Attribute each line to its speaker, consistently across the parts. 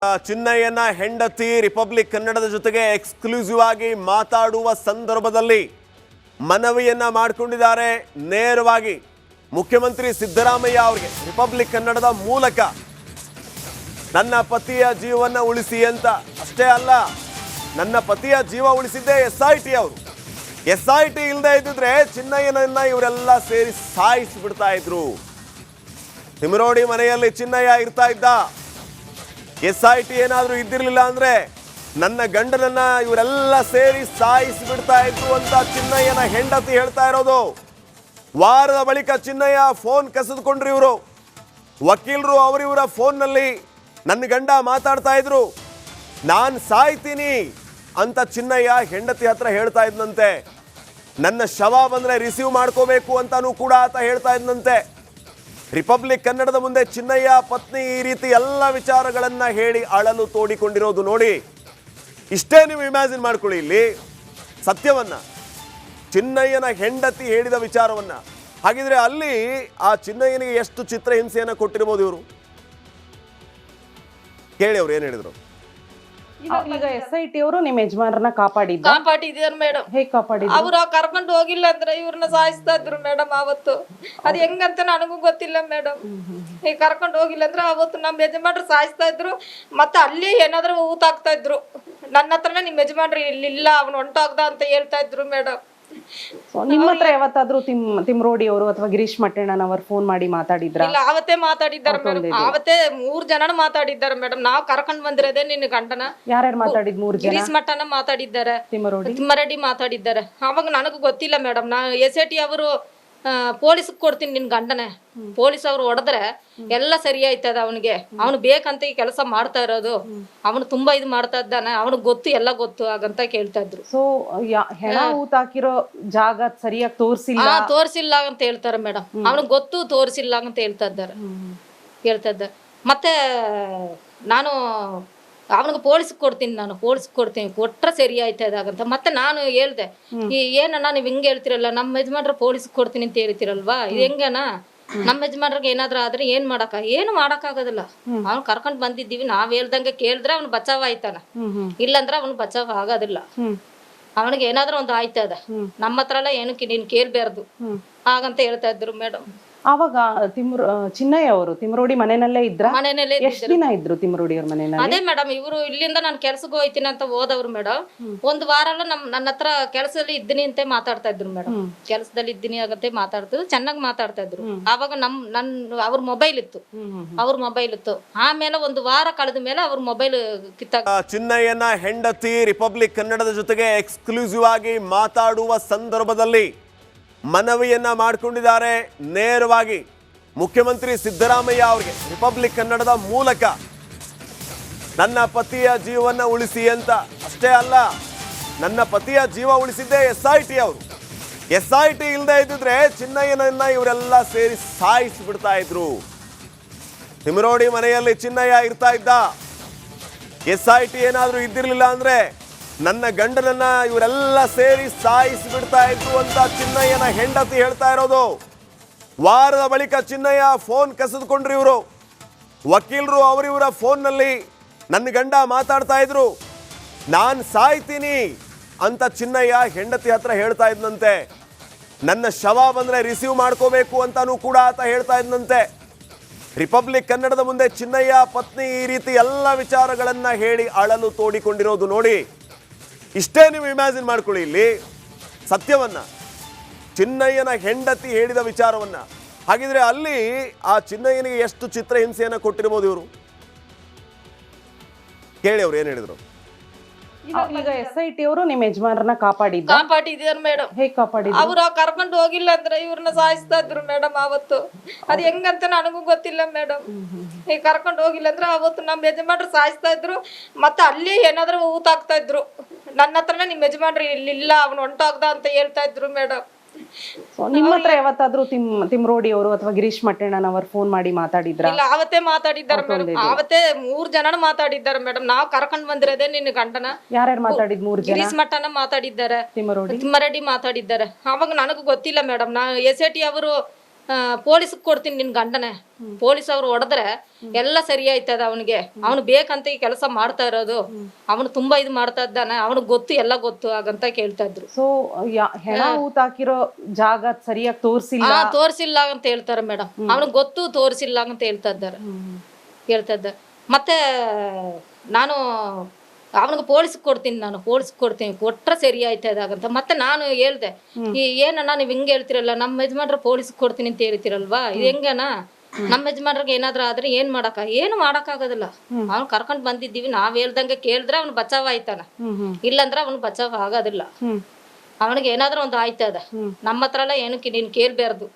Speaker 1: ಚಿನ್ನಯ್ಯನ ಹೆಂಡತಿ ರಿಪಬ್ಲಿಕ್ ಕನ್ನಡದ ಜೊತೆಗೆ ಎಕ್ಸ್ಕ್ಲೂಸಿವ್ ಆಗಿ ಮಾತಾಡುವ ಸಂದರ್ಭದಲ್ಲಿ ಮನವಿಯನ್ನ ಮಾಡಿಕೊಂಡಿದ್ದಾರೆ ನೇರವಾಗಿ ಮುಖ್ಯಮಂತ್ರಿ ಸಿದ್ದರಾಮಯ್ಯ ಅವರಿಗೆ ರಿಪಬ್ಲಿಕ್ ಕನ್ನಡದ ಮೂಲಕ ನನ್ನ ಪತಿಯ ಜೀವನ ಉಳಿಸಿ ಅಂತ. ಅಷ್ಟೇ ಅಲ್ಲ, ನನ್ನ ಪತಿಯ ಜೀವ ಉಳಿಸಿದ್ದೇ SIT ಅವರು. SIT ಇಲ್ಲದೆ ಇದ್ದಿದ್ರೆ ಚಿನ್ನಯ್ಯನನ್ನ ಇವರೆಲ್ಲ ಸೇರಿ ಸಾಯಿಸಿಬಿಡ್ತಾ ಇದ್ರು. ತಿಮರೋಡಿ ಮನೆಯಲ್ಲಿ ಚಿನ್ನಯ್ಯ ಇರ್ತಾ ಇದ್ದ. SIT ಏನಾದರೂ ಇದ್ದಿರಲಿಲ್ಲ ಅಂದ್ರೆ ನನ್ನ ಗಂಡನನ್ನ ಇವರೆಲ್ಲ ಸೇರಿ ಸಾಯಿಸಿಬಿಡ್ತಾ ಇದ್ರು ಅಂತ ಚಿನ್ನಯ್ಯನ ಹೆಂಡತಿ ಹೇಳ್ತಾ ಇರೋದು. ವಾರದ ಬಳಿಕ ಚಿನ್ನಯ್ಯ ಫೋನ್ ಕಸಿದುಕೊಂಡ್ರು ಇವರು. ವಕೀಲರು ಅವರಿವರ ಫೋನ್ನಲ್ಲಿ ನನ್ನ ಗಂಡ ಮಾತಾಡ್ತಾ ಇದ್ರು, ನಾನು ಸಾಯ್ತೀನಿ ಅಂತ ಚಿನ್ನಯ್ಯ ಹೆಂಡತಿ ಹತ್ರ ಹೇಳ್ತಾ ಇದ್ನಂತೆ. ನನ್ನ ಶವ ಬಂದ್ರೆ ರಿಸೀವ್ ಮಾಡ್ಕೋಬೇಕು ಅಂತಾನೂ ಕೂಡ ಆತ ಹೇಳ್ತಾ ಇದ್ನಂತೆ. ರಿಪಬ್ಲಿಕ್ ಕನ್ನಡದ ಮುಂದೆ ಚಿನ್ನಯ್ಯ ಪತ್ನಿ ಈ ರೀತಿ ಎಲ್ಲ ವಿಚಾರಗಳನ್ನ ಹೇಳಿ ಅಳಲು ತೋಡಿಕೊಂಡಿರೋದು ನೋಡಿ. ಇಷ್ಟೇ ನೀವು ಇಮ್ಯಾಜಿನ್ ಮಾಡ್ಕೊಳ್ಳಿ ಇಲ್ಲಿ ಸತ್ಯವನ್ನ, ಚಿನ್ನಯ್ಯನ ಹೆಂಡತಿ ಹೇಳಿದ ವಿಚಾರವನ್ನ. ಹಾಗಿದ್ರೆ ಅಲ್ಲಿ ಆ ಚಿನ್ನಯ್ಯನಿಗೆ ಎಷ್ಟು ಚಿತ್ರಹಿಂಸೆಯನ್ನ ಕೊಟ್ಟಿರ್ಬೋದು ಇವರು. ಕೇಳಿ ಅವ್ರು ಏನ್ ಹೇಳಿದ್ರು.
Speaker 2: ಈಗ SIT ಅವರು ನಿಮ್ಮ ಯಜಮಾನರನ್ನ
Speaker 3: ಕಾಪಾಡಿದಾರೆ ಮೇಡಮ್.
Speaker 2: ಹೇಗೆ ಕಾಪಾಡಿದ್ರು?
Speaker 3: ಅವ್ರ ಕರ್ಕೊಂಡು ಹೋಗಿಲ್ಲ ಅಂದ್ರೆ ಇವ್ರನ್ನ ಸಾಯಿಸ್ತಾ ಇದ್ರು ಮೇಡಮ್. ಅವತ್ತು ಅದ್ ಹೆಂಗಂತ ನನಗೂ ಗೊತ್ತಿಲ್ಲ ಮೇಡಮ್. ಈಗ ಕರ್ಕೊಂಡು ಹೋಗಿಲ್ಲ ಅಂದ್ರೆ ಅವತ್ತು ನಮ್ಮ ಯಜಮಾನ್ರು ಸಾಯಿಸ್ತಾ ಇದ್ರು. ಮತ್ತೆ ಅಲ್ಲಿ ಏನಾದ್ರು ಊತ ಹಾಕ್ತಾ ಇದ್ರು. ನನ್ನ ಹತ್ರನೇ ನಿಮ್ ಯಜಮಾನ್ರು ಇಲ್ಲಿಲ್ಲ, ಅವ್ನು ಹೊಂಟೋಗ್ದ ಅಂತ ಹೇಳ್ತಾ ಇದ್ರು ಮೇಡಮ್.
Speaker 2: ನಿಮ್ಮ ಹತ್ರ ಯಾವತ್ತಾದ್ರೂ ತಿಮ್ರೋಡಿ ಅವರು ಅಥವಾ ಗಿರೀಶ್ ಮಟ್ಟಣ್ಣನವರು ಫೋನ್ ಮಾಡಿ ಮಾತಾಡಿದ್ರ?
Speaker 3: ಇಲ್ಲ, ಅವತ್ತೇ ಮಾತಾಡಿದ್ದಾರೆ ಮೇಡಮ್. ಅವತ್ತೇ 3 ಜನ ಮಾತಾಡಿದ್ದಾರೆ ಮೇಡಮ್. ನಾವ್ ಕರ್ಕೊಂಡ್ ಬಂದಿರೋದೇ ನಿನ್ನ ಗಂಡನ.
Speaker 2: ಯಾರ್ಯಾರು ಮಾತಾಡಿದ್? 3 ಜನ.
Speaker 3: ಗಿರೀಶ್ ಮಟ್ಟಣ್ಣ ಮಾತಾಡಿದ್ದಾರೆ, ತಿಮ್ಮರೆಡ್ಡಿ ಮಾತಾಡಿದ್ದಾರೆ. ಅವಾಗ ನನಗೂ ಗೊತ್ತಿಲ್ಲ ಮೇಡಮ್. ನಾ SIT ಅವರು ಪೊಲೀಸ್ ಕೊಡ್ತೀನಿ ನಿನ್ ಗಂಡನೆ, ಪೊಲೀಸ್ ಅವ್ರು ಹೊಡೆದ್ರೆ ಎಲ್ಲ ಸರಿ ಆಯ್ತದ. ಅವನಿಗೆ ಅವನು ಬೇಕಂತ ಈ ಕೆಲಸ ಮಾಡ್ತಾ ಇರೋದು, ಅವನು ತುಂಬಾ ಇದು ಮಾಡ್ತಾ ಇದ್ದಾನೆ, ಅವನಿಗೆ ಗೊತ್ತು, ಎಲ್ಲ ಗೊತ್ತು ಹಾಗಂತ ಕೇಳ್ತಾ ಇದ್ರು.
Speaker 2: ಸೊ ಹೆಣ ಊತ ಹಾಕಿರೋ ಜಾಗ ಸರಿಯಾಗಿ
Speaker 3: ತೋರ್ಸಿಲ್ಲ ಅಂತ ಹೇಳ್ತಾರೆ ಮೇಡಮ್. ಅವನಿಗೆ ಗೊತ್ತು, ತೋರಿಸಿಲ್ಲ ಅಂತ ಹೇಳ್ತಾ ಇದ್ದಾರೆ. ಮತ್ತೆ ನಾನು ಅವನಿಗೆ ಪೊಲೀಸ್ ಕೊಡ್ತೀನಿ, ಕೊಟ್ರೆ ಸರಿ ಆಯ್ತದಾಗಂತ. ಮತ್ತೆ ನಾನು ಹೇಳ್ದೆ, ಏನಣ್ಣ ನೀವ್ ಹಿಂಗೆ ಹೇಳ್ತಿರಲ್ಲ, ನಮ್ಮ ಯಜಮಾನ್ರ ಪೊಲೀಸ್ ಕೊಡ್ತೀನಿ ಅಂತ ಹೇಳ್ತಿರಲ್ವಾ, ಇದು ಹೆಂಗನ? ನಮ್ಮ ಯಜಮಾನ್ರಿಗೆ ಏನಾದ್ರು ಆದ್ರೆ ಏನು ಮಾಡಕ್ಕಾಗೋದಿಲ್ಲ. ಅವ್ನು ಕರ್ಕೊಂಡ್ ಬಂದಿದ್ದೀವಿ, ನಾವ್ ಹೇಳ್ದಂಗೆ ಕೇಳಿದ್ರೆ ಅವ್ನು ಬಚಾವ್ ಆಯ್ತಾನ, ಇಲ್ಲಂದ್ರೆ ಅವ್ನು ಬಚಾವ್ ಆಗೋದಿಲ್ಲ. ಅವನಿಗೆ ಏನಾದ್ರೂ ಒಂದು ಆಯ್ತದ, ನಮ್ಮ ಹತ್ರ ಎಲ್ಲ ಏನಕ್ಕೆ ನೀನ್ ಕೇಳ್ಬಾರ್ದು ಹಾಗಂತ ಹೇಳ್ತಾ ಇದ್ರು ಮೇಡಮ್.
Speaker 2: ಆವಾಗ ಚಿನ್ನಯ್ಯ ಅವರು ತಿಮ್ರೋಡಿ ಮನೆಯಲ್ಲೇ ಇದ್ರ?
Speaker 3: ಮನೆಯಲ್ಲೇ.
Speaker 2: ಎಷ್ಟು ದಿನ ಇದ್ರು ತಿಮ್ರೋಡಿ ಅವ್ರ ಮನೆಯಲ್ಲಿ?
Speaker 3: ಅದೇ ಮೇಡಮ್, ಇವರು ಇಲ್ಲಿಂದ ನಾನು ಕೆಲ್ಸಕ್ಕೆ ಹೋಯ್ತೀನಿ ಅಂತ ಹೋದವ್ರು ಮೇಡಮ್. 1 ವಾರ ಎಲ್ಲ ನನ್ನ ಹತ್ರ ಕೆಲಸದಲ್ಲಿ ಇದ್ದೀನಿ ಅಂತ ಮಾತಾಡ್ತಾ ಇದ್ರು ಮೇಡಮ್. ಕೆಲಸದಲ್ಲಿ ಇದ್ದೀನಿ ಆಗಂತೆ ಮಾತಾಡ್ತಿದ್ರು, ಚೆನ್ನಾಗಿ ಮಾತಾಡ್ತಾ ಇದ್ರು. ಆವಾಗ ಅವ್ರ ಮೊಬೈಲ್ ಇತ್ತು. ಆಮೇಲೆ 1 ವಾರ ಕಳೆದ ಮೇಲೆ ಅವ್ರ ಮೊಬೈಲ್ ಕಿತ್ತಾಗ.
Speaker 1: ಚಿನ್ನಯ್ಯನ ಹೆಂಡತಿ ರಿಪಬ್ಲಿಕ್ ಕನ್ನಡದ ಜೊತೆಗೆ ಎಕ್ಸ್ಕ್ಲೂಸಿವ್ ಆಗಿ ಮಾತಾಡುವ ಸಂದರ್ಭದಲ್ಲಿ ಮನವಿಯನ್ನ ಮಾಡಿಕೊಂಡಿದ್ದಾರೆ ನೇರವಾಗಿ ಮುಖ್ಯಮಂತ್ರಿ ಸಿದ್ದರಾಮಯ್ಯ ಅವರಿಗೆ ರಿಪಬ್ಲಿಕ್ ಕನ್ನಡದ ಮೂಲಕ ನನ್ನ ಪತಿಯ ಜೀವನ ಉಳಿಸಿ ಅಂತ. ಅಷ್ಟೇ ಅಲ್ಲ, ನನ್ನ ಪತಿಯ ಜೀವ ಉಳಿಸಿದ್ದೇ SIT ಅವರು. SIT ಇಲ್ಲದೆ ಇದ್ದಿದ್ರೆ ಚಿನ್ನಯ್ಯನನ್ನ ಇವರೆಲ್ಲ ಸೇರಿ ಸಾಯಿಸಿಬಿಡ್ತಾ ಇದ್ರು. ತಿಮರೋಡಿ ಮನೆಯಲ್ಲಿ ಚಿನ್ನಯ್ಯ ಇರ್ತಾ ಇದ್ದ. SIT ಏನಾದರೂ ಇದ್ದಿರಲಿಲ್ಲ ಅಂದ್ರೆ ನನ್ನ ಗಂಡನನ್ನ ಇವರೆಲ್ಲ ಸೇರಿ ಸಾಯಿಸಿಬಿಡ್ತಾ ಇದ್ರು ಅಂತ ಚಿನ್ನಯ್ಯನ ಹೆಂಡತಿ ಹೇಳ್ತಾ ಇರೋದು. ವಾರದ ಬಳಿಕ ಚಿನ್ನಯ್ಯ ಫೋನ್ ಕಸಿದುಕೊಂಡ್ರು ಇವರು. ವಕೀಲರು ಅವರಿವರ ಫೋನ್ನಲ್ಲಿ ನನ್ನ ಗಂಡ ಮಾತಾಡ್ತಾ ಇದ್ರು, ನಾನು ಸಾಯ್ತೀನಿ ಅಂತ ಚಿನ್ನಯ್ಯ ಹೆಂಡತಿ ಹತ್ರ ಹೇಳ್ತಾ ಇದ್ನಂತೆ. ನನ್ನ ಶವ ಬಂದ್ರೆ ರಿಸೀವ್ ಮಾಡ್ಕೋಬೇಕು ಅಂತಾನೂ ಕೂಡ ಆತ ಹೇಳ್ತಾ ಇದ್ನಂತೆ. ರಿಪಬ್ಲಿಕ್ ಕನ್ನಡದ ಮುಂದೆ ಚಿನ್ನಯ್ಯ ಪತ್ನಿ ಈ ರೀತಿ ಎಲ್ಲ ವಿಚಾರಗಳನ್ನ ಹೇಳಿ ಅಳಲು ತೋಡಿಕೊಂಡಿರೋದು ನೋಡಿ. ಇಷ್ಟೇ ನೀವು ಇಮ್ಯಾಜಿನ್ ಮಾಡ್ಕೊಳ್ಳಿ ಇಲ್ಲಿ ಸತ್ಯವನ್ನ, ಚಿನ್ನಯ್ಯನ ಹೆಂಡತಿ ಹೇಳಿದ ವಿಚಾರವನ್ನ. ಹಾಗಿದ್ರೆ ಅಲ್ಲಿ ಆ ಚಿನ್ನಯ್ಯನಿಗೆ ಎಷ್ಟು ಚಿತ್ರಹಿಂಸೆಯನ್ನ ಕೊಟ್ಟಿರ್ಬೋದು ಇವರು. ಕೇಳಿ ಅವ್ರು ಏನ್ ಹೇಳಿದ್ರು.
Speaker 2: ಈಗ SIT ಅವರು ನಿಮ್ಮ ಯಜಮಾನರನ್ನ
Speaker 3: ಕಾಪಾಡಿದಾರೆ ಮೇಡಮ್.
Speaker 2: ಹೇಗೆ ಕಾಪಾಡಿದ್ರು?
Speaker 3: ಅವ್ರ ಕರ್ಕೊಂಡು ಹೋಗಿಲ್ಲ ಅಂದ್ರೆ ಇವ್ರನ್ನ ಸಾಯಿಸ್ತಾ ಇದ್ರು ಮೇಡಮ್. ಅವತ್ತು ಅದ್ ಹೆಂಗಂತ ನನಗೂ ಗೊತ್ತಿಲ್ಲ ಮೇಡಮ್. ಈಗ ಕರ್ಕೊಂಡು ಹೋಗಿಲ್ಲ ಅಂದ್ರೆ ಅವತ್ತು ನಮ್ಮ ಯಜಮಾನ್ರು ಸಾಯಿಸ್ತಾ ಇದ್ರು. ಮತ್ತೆ ಅಲ್ಲಿ ಏನಾದ್ರು ಊತ ಹಾಕ್ತಾ ಇದ್ರು. ನನ್ನ ಹತ್ರನೇ ನಿಮ್ ಯಜಮಾನ್ರು ಇಲ್ಲಿಲ್ಲ, ಅವ್ನು ಹೊಂಟೋಗ್ದ ಅಂತ ಹೇಳ್ತಾ ಇದ್ರು ಮೇಡಮ್.
Speaker 2: ನಿಮ್ಮ ಹತ್ರ ಯಾವತ್ತಾದ್ರೂ ತಿಮ್ರೋಡಿ ಅವರು ಅಥವಾ ಗಿರೀಶ್ ಮಟ್ಟಣ್ಣನವರು ಫೋನ್ ಮಾಡಿ ಮಾತಾಡಿದ್ರ?
Speaker 3: ಇಲ್ಲ, ಅವತ್ತೇ ಮಾತಾಡಿದ್ದಾರೆ ಮೇಡಮ್. ಅವತ್ತೇ 3 ಜನ ಮಾತಾಡಿದ್ದಾರೆ ಮೇಡಮ್. ನಾವ್ ಕರ್ಕೊಂಡ್ ಬಂದಿರೋದೇ ನಿನ್ನ ಗಂಡನ.
Speaker 2: ಯಾರ್ಯಾರು ಮಾತಾಡಿದ್? 3 ಜನ.
Speaker 3: ಗಿರೀಶ್ ಮಟ್ಟಣ್ಣ ಮಾತಾಡಿದ್ದಾರೆ, ತಿಮ್ಮರೆಡ್ಡಿ ಮಾತಾಡಿದ್ದಾರೆ. ಅವಾಗ ನನಗೂ ಗೊತ್ತಿಲ್ಲ ಮೇಡಮ್. SIT ಅವರು ಪೊಲೀಸ್ಗೆ ಕೊಡ್ತೀನಿ ನಿನ್ ಗಂಡನೇ. ಪೊಲೀಸ್ ಅವ್ರು ಹೊಡೆದ್ರೆ ಎಲ್ಲ ಸರಿ ಆಯ್ತದ ಅವನಿಗೆ. ಅವನು ಬೇಕಂತ ಈ ಕೆಲಸ ಮಾಡ್ತಾ ಇರೋದು. ಅವನು ತುಂಬಾ ಇದು ಮಾಡ್ತಾ ಇದ್ದಾನೆ. ಅವನಿಗೆ ಗೊತ್ತು, ಎಲ್ಲ ಗೊತ್ತು ಹಾಗಂತ ಕೇಳ್ತಾ ಇದ್ರು.
Speaker 2: ಸೊ ಹೆಣ ಊತಾಕಿರೋ ಜಾಗ ಸರಿಯಾಗಿ ತೋರಿಸಿಲ್ಲ
Speaker 3: ತೋರಿಸಿಲ್ಲ ಅಂತ ಹೇಳ್ತಾರೆ ಮೇಡಮ್. ಅವನಿಗೆ ಗೊತ್ತು, ತೋರಿಸಿಲ್ಲ ಅಂತ ಹೇಳ್ತಾ ಇದ್ದಾರೆ. ಮತ್ತೆ ನಾನು ಅವನಿಗೆ ಪೊಲೀಸ್ಗೆ ಕೊಡ್ತೀನಿ, ಕೊಟ್ರೆ ಸರಿ ಆಯ್ತದ ಅಂತ. ಮತ್ತೆ ನಾನು ಹೇಳ್ದೆ, ಏನಣ್ಣ ನೀವ್ ಹಿಂಗೆ ಹೇಳ್ತಿರಲ್ಲ, ನಮ್ಮ ಯಜಮಾನ್ರ ಪೊಲೀಸ್ಗೆ ಕೊಡ್ತೀನಿ ಅಂತ ಹೇಳ್ತಿರಲ್ವಾ, ಇದು ಹೆಂಗನ? ನಮ್ಮ ಯಜಮಾನ್ರಿಗೆ ಏನಾದ್ರು ಆದ್ರೆ ಏನು ಮಾಡಕ್ಕಾಗೋದಿಲ್ಲ. ಅವ್ನು ಕರ್ಕೊಂಡ್ ಬಂದಿದ್ದೀವಿ, ನಾವ್ ಹೇಳ್ದಂಗೆ ಕೇಳಿದ್ರೆ ಅವ್ನು ಬಚಾವ್ ಆಯ್ತಾನ, ಇಲ್ಲಂದ್ರೆ ಅವ್ನು ಬಚಾವ್ ಆಗೋದಿಲ್ಲ. ಅವನಿಗೆ ಏನಾದ್ರೂ ಒಂದು ಆಯ್ತದ, ನಮ್ಮ ಹತ್ರ ಎಲ್ಲ ಏನಕ್ಕೆ ನೀನ್ ಕೇಳ್ಬಾರ್ದು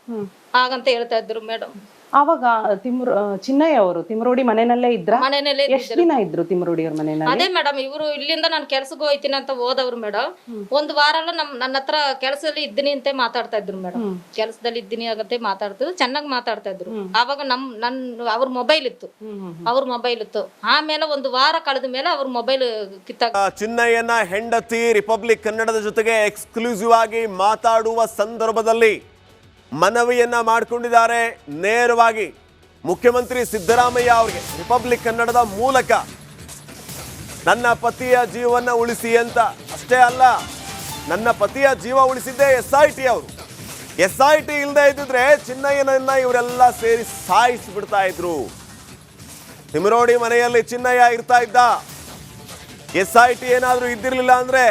Speaker 3: ಹಾಗಂತ ಹೇಳ್ತಾ ಇದ್ರು ಮೇಡಮ್.
Speaker 2: ಆವಾಗ ಚಿನ್ನಯ್ಯ ಅವರು ತಿಮ್ರೋಡಿ ಮನೆಯಲ್ಲೇ ಇದ್ರ?
Speaker 3: ಮನೆಯಲ್ಲೇ
Speaker 2: ಎಷ್ಟು ದಿನ ಇದ್ರು ತಿಮ್ರೋಡಿ ಅವ್ರ ಮನೆಯಲ್ಲಿ?
Speaker 3: ಅದೇ ಮೇಡಮ್, ಇವರು ಇಲ್ಲಿಂದ ನಾನು ಕೆಲ್ಸಕ್ಕೆ ಹೋಯ್ತೀನಿ ಅಂತ ಹೋದವ್ರು ಮೇಡಮ್. ಒಂದು ವಾರ ಎಲ್ಲ ನನ್ನ ಹತ್ರ ಕೆಲಸದಲ್ಲಿ ಇದ್ದೀನಿ ಅಂತ ಮಾತಾಡ್ತಾ ಇದ್ರು ಮೇಡಮ್. ಕೆಲಸದಲ್ಲಿ ಇದ್ದೀನಿ ಆಗಂತೆ ಮಾತಾಡ್ತಿದ್ರು, ಚೆನ್ನಾಗಿ ಮಾತಾಡ್ತಾ ಇದ್ರು. ಆವಾಗ ಅವ್ರ ಮೊಬೈಲ್ ಇತ್ತು. ಆಮೇಲೆ ಒಂದು ವಾರ ಕಳೆದ ಮೇಲೆ ಅವ್ರ ಮೊಬೈಲ್ ಕಿತ್ತಾಗ
Speaker 1: ಚಿನ್ನಯ್ಯನ ಹೆಂಡತಿ ರಿಪಬ್ಲಿಕ್ ಕನ್ನಡದ ಜೊತೆಗೆ ಎಕ್ಸ್ಕ್ಲೂಸಿವ್ ಆಗಿ ಮಾತಾಡುವ ಸಂದರ್ಭದಲ್ಲಿ ಮನವಿಯನ್ನ ಮಾಡಿಕೊಂಡಿದ್ದಾರೆ. ನೇರವಾಗಿ ಮುಖ್ಯಮಂತ್ರಿ ಸಿದ್ದರಾಮಯ್ಯ ಅವರಿಗೆ ರಿಪಬ್ಲಿಕ್ ಕನ್ನಡದ ಮೂಲಕ ನನ್ನ ಪತಿಯ ಜೀವನ ಉಳಿಸಿ ಅಂತ. ಅಷ್ಟೇ ಅಲ್ಲ, ನನ್ನ ಪತಿಯ ಜೀವ ಉಳಿಸಿದ್ದೇ SIT ಅವರು. SIT ಇಲ್ಲದೆ ಇದ್ದಿದ್ರೆ ಚಿನ್ನಯ್ಯನನ್ನ ಇವರೆಲ್ಲ ಸೇರಿ ಸಾಯಿಸಿಬಿಡ್ತಾ ಇದ್ರು. ತಿಮ್ರೋಡಿ ಮನೆಯಲ್ಲಿ ಚಿನ್ನಯ್ಯ ಇರ್ತಾ ಇದ್ದ. SIT ಏನಾದ್ರೂ ಇದ್ದಿರ್ಲಿಲ್ಲ ಅಂದ್ರೆ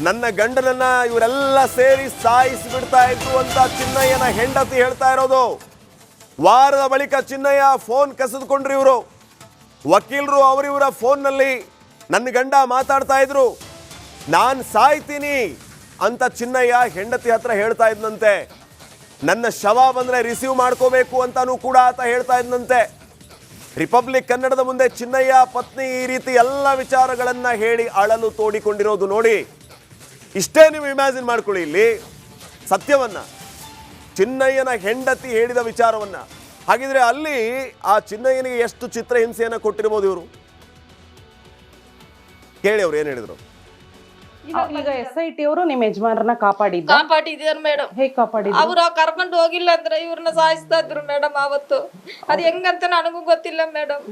Speaker 1: ನನ್ನ ಗಂಡನನ್ನ ಇವರೆಲ್ಲ ಸೇರಿ ಸಾಯಿಸಿಬಿಡ್ತಾ ಇದ್ರು ಅಂತ ಚಿನ್ನಯ್ಯನ ಹೆಂಡತಿ ಹೇಳ್ತಾ ಇರೋದು. ವಾರದ ಬಳಿಕ ಚಿನ್ನಯ್ಯ ಫೋನ್ ಕಸಿದುಕೊಂಡ್ರು ಇವರು. ವಕೀಲರು ಅವರಿವರ ಫೋನ್ನಲ್ಲಿ ನನ್ನ ಗಂಡ ಮಾತಾಡ್ತಾ ಇದ್ರು, ನಾನು ಸಾಯ್ತೀನಿ ಅಂತ ಚಿನ್ನಯ್ಯ ಹೆಂಡತಿ ಹತ್ರ ಹೇಳ್ತಾ ಇದ್ನಂತೆ. ನನ್ನ ಶವ ಬಂದ್ರೆ ರಿಸೀವ್ ಮಾಡ್ಕೋಬೇಕು ಅಂತಾನೂ ಕೂಡ ಆತ ಹೇಳ್ತಾ ಇದ್ನಂತೆ. ರಿಪಬ್ಲಿಕ್ ಕನ್ನಡದ ಮುಂದೆ ಚಿನ್ನಯ್ಯ ಪತ್ನಿ ಈ ರೀತಿ ಎಲ್ಲ ವಿಚಾರಗಳನ್ನ ಹೇಳಿ ಅಳಲು ತೋಡಿಕೊಂಡಿರೋದು ನೋಡಿ. ಇಷ್ಟೇ ನೀವು ಇಮ್ಯಾಜಿನ್ ಮಾಡ್ಕೊಳ್ಳಿ ಇಲ್ಲಿ ಸತ್ಯವನ್ನ, ಚಿನ್ನಯ್ಯನ ಹೆಂಡತಿ ಹೇಳಿದ ವಿಚಾರವನ್ನ. ಹಾಗಿದ್ರೆ ಅಲ್ಲಿ ಆ ಚಿನ್ನಯ್ಯನಿಗೆ ಎಷ್ಟು ಚಿತ್ರಹಿಂಸೆಯನ್ನ ಕೊಟ್ಟಿರ್ಬೋದು ಇವರು? ಕೇಳಿ ಅವ್ರು ಏನ್ ಹೇಳಿದ್ರು.
Speaker 2: ಈಗ SIT ಅವರು ನಿಮ್ಮ ಯಜಮಾನರನ್ನ
Speaker 3: ಕಾಪಾಡಿದಾರೆ ಮೇಡಮ್.
Speaker 2: ಹೇಗೆ ಕಾಪಾಡಿದ್ರು?
Speaker 3: ಅವ್ರು ಕರ್ಕೊಂಡು ಹೋಗಿಲ್ಲ ಅಂದ್ರೆ ಇವ್ರನ್ನ ಸಾಯಿಸ್ತಾ ಇದ್ರು ಮೇಡಮ್. ಅವತ್ತು ಅದ್ ಹೆಂಗಂತ ನನಗೂ ಗೊತ್ತಿಲ್ಲ ಮೇಡಮ್.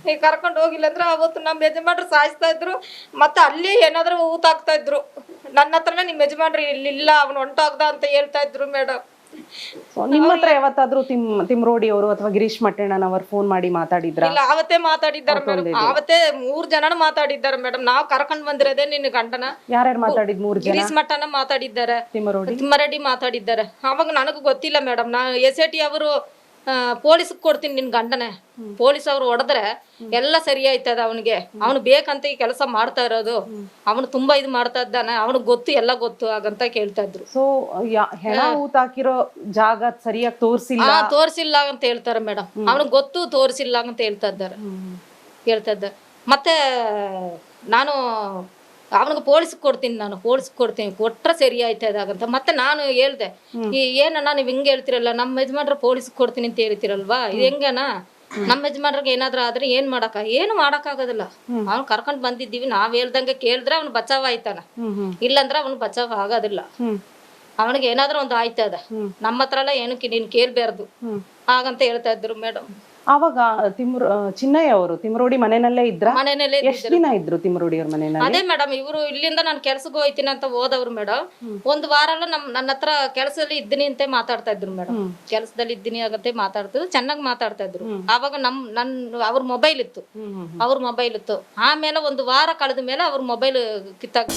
Speaker 3: ಈಗ ಕರ್ಕೊಂಡು ಹೋಗಿಲ್ಲ ಅಂದ್ರೆ ಅವತ್ತು ನಮ್ಮ ಯಜಮಾನ್ರು ಸಾಯಿಸ್ತಾ ಇದ್ರು. ಮತ್ತೆ ಅಲ್ಲಿ ಏನಾದ್ರು ಊತಾಕ್ತಾ ಇದ್ರು. ನನ್ನ ಹತ್ರನೇ ನಿಮ್ ಯಜಮಾನ್ರು ಇಲ್ಲಿಲ್ಲ, ಅವ್ನು ಹೊಂಟೋಗ್ದ ಅಂತ ಹೇಳ್ತಾ ಇದ್ರು ಮೇಡಮ್.
Speaker 2: ನಿಮ್ಮ ಹತ್ರ ಯಾವತ್ತಾದ್ರೂ ತಿಮ್ರೋಡಿ ಅವರು ಅಥವಾ ಗಿರೀಶ್ ಮಟ್ಟಣ್ಣನವರು ಫೋನ್ ಮಾಡಿ ಮಾತಾಡಿದ್ರ?
Speaker 3: ಇಲ್ಲ, ಅವತ್ತೇ ಮಾತಾಡಿದ್ದಾರೆ ಮೇಡಮ್. ಅವತ್ತೇ 3 ಜನ ಮಾತಾಡಿದ್ದಾರೆ ಮೇಡಮ್. ನಾವ್ ಕರ್ಕೊಂಡ್ ಬಂದಿರೋದೇ ನಿನ್ನ ಗಂಡನ.
Speaker 2: ಯಾರ್ಯಾರು ಮಾತಾಡಿದ್? 3 ಜನ.
Speaker 3: ಗಿರೀಶ್ ಮಟ್ಟಣ್ಣ ಮಾತಾಡಿದ್ದಾರೆ, ತಿಮ್ಮಾರೆಡ್ಡಿ ಮಾತಾಡಿದ್ದಾರೆ. ಅವಾಗ ನನಗೂ ಗೊತ್ತಿಲ್ಲ ಮೇಡಮ್. SIT ಅವರು ಪೊಲೀಸ್ಗೆ ಕೊಡ್ತೀನಿ ನಿನ್ ಗಂಡನೇ. ಪೊಲೀಸ್ ಅವ್ರು ಹೊಡೆದ್ರೆ ಎಲ್ಲ ಸರಿ ಆಯ್ತದ ಅವನಿಗೆ. ಅವನು ಬೇಕಂತ ಈ ಕೆಲಸ ಮಾಡ್ತಾ ಇರೋದು. ಅವನು ತುಂಬಾ ಇದು ಮಾಡ್ತಾ ಇದ್ದಾನೆ. ಅವನಿಗೆ ಗೊತ್ತು, ಎಲ್ಲ ಗೊತ್ತು ಹಾಗಂತ ಕೇಳ್ತಾ ಇದ್ರು.
Speaker 2: ಸೊ ಹೆಣ ಊತಾಕಿರೋ ಜಾಗ ಸರಿಯಾಗಿ
Speaker 3: ತೋರಿಸಿಲ್ಲ ಅಂತ ಹೇಳ್ತಾರೆ ಮೇಡಮ್. ಅವನಿಗೆ ಗೊತ್ತು, ತೋರಿಸಿಲ್ಲ ಅಂತ ಹೇಳ್ತಾ ಇದ್ದಾರೆ. ಮತ್ತೆ ನಾನು ಅವನಿಗೆ ಪೊಲೀಸ್ಗೆ ಕೊಡ್ತೀನಿ, ಕೊಟ್ರೆ ಸರಿ ಆಯ್ತದ ಅಂತ. ಮತ್ತೆ ನಾನು ಹೇಳ್ದೆ, ಏನಣ್ಣ ನೀವ್ ಹಿಂಗೆ ಹೇಳ್ತಿರಲ್ಲ, ನಮ್ಮ ಯಜಮಾನ್ರ ಪೊಲೀಸ್ಗೆ ಕೊಡ್ತೀನಿ ಅಂತ ಹೇಳ್ತಿರಲ್ವಾ, ಇದು ಹೆಂಗನ? ನಮ್ಮ ಯಜಮಾನ್ರಿಗೆ ಏನಾದ್ರು ಆದ್ರೆ ಏನು ಮಾಡಕ್ಕಾಗೋದಿಲ್ಲ. ಅವ್ನು ಕರ್ಕೊಂಡ್ ಬಂದಿದ್ದೀವಿ, ನಾವ್ ಹೇಳ್ದಂಗೆ ಕೇಳಿದ್ರೆ ಅವ್ನು ಬಚಾವ್ ಆಯ್ತಾನ, ಇಲ್ಲಂದ್ರೆ ಅವ್ನು ಬಚಾವ್ ಆಗೋದಿಲ್ಲ. ಅವನಿಗೆ ಏನಾದ್ರೂ ಒಂದು ಆಯ್ತದ, ನಮ್ಮ ಹತ್ರ ಎಲ್ಲ ಏನಕ್ಕೆ ನೀನ್ ಕೇಳ್ಬಾರ್ದು ಹಾಗಂತ ಹೇಳ್ತಾ ಇದ್ರು ಮೇಡಮ್.
Speaker 2: ಆವಾಗ ಚಿನ್ನಯ್ಯ ಅವರು ತಿಮ್ರೋಡಿ ಮನೆಯಲ್ಲೇ ಇದ್ರ?
Speaker 3: ಮನೆಯಲ್ಲೇ.
Speaker 2: ಎಷ್ಟು ದಿನ ಇದ್ರು ತಿಮ್ರೋಡಿ ಅವ್ರ ಮನೆಯಲ್ಲಿ?
Speaker 3: ಅದೇ ಮೇಡಮ್, ಇವರು ಇಲ್ಲಿಂದ ನಾನು ಕೆಲ್ಸಕ್ಕೆ ಹೋಯ್ತೀನಿ ಅಂತ ಹೋದವ್ರು ಮೇಡಮ್. ಒಂದು ವಾರ ಎಲ್ಲ ನನ್ನ ಹತ್ರ ಕೆಲಸದಲ್ಲಿ ಇದ್ದೀನಿ ಅಂತ ಮಾತಾಡ್ತಾ ಇದ್ರು ಮೇಡಮ್. ಕೆಲಸದಲ್ಲಿ ಇದ್ದೀನಿ ಆಗಂತೆ ಮಾತಾಡ್ತಿದ್ರು, ಚೆನ್ನಾಗಿ ಮಾತಾಡ್ತಾ ಇದ್ರು. ಆವಾಗ ಅವ್ರ ಮೊಬೈಲ್ ಇತ್ತು. ಆಮೇಲೆ ಒಂದು ವಾರ ಕಳೆದ ಮೇಲೆ ಅವ್ರ ಮೊಬೈಲ್ ಕಿತ್ತಾಗ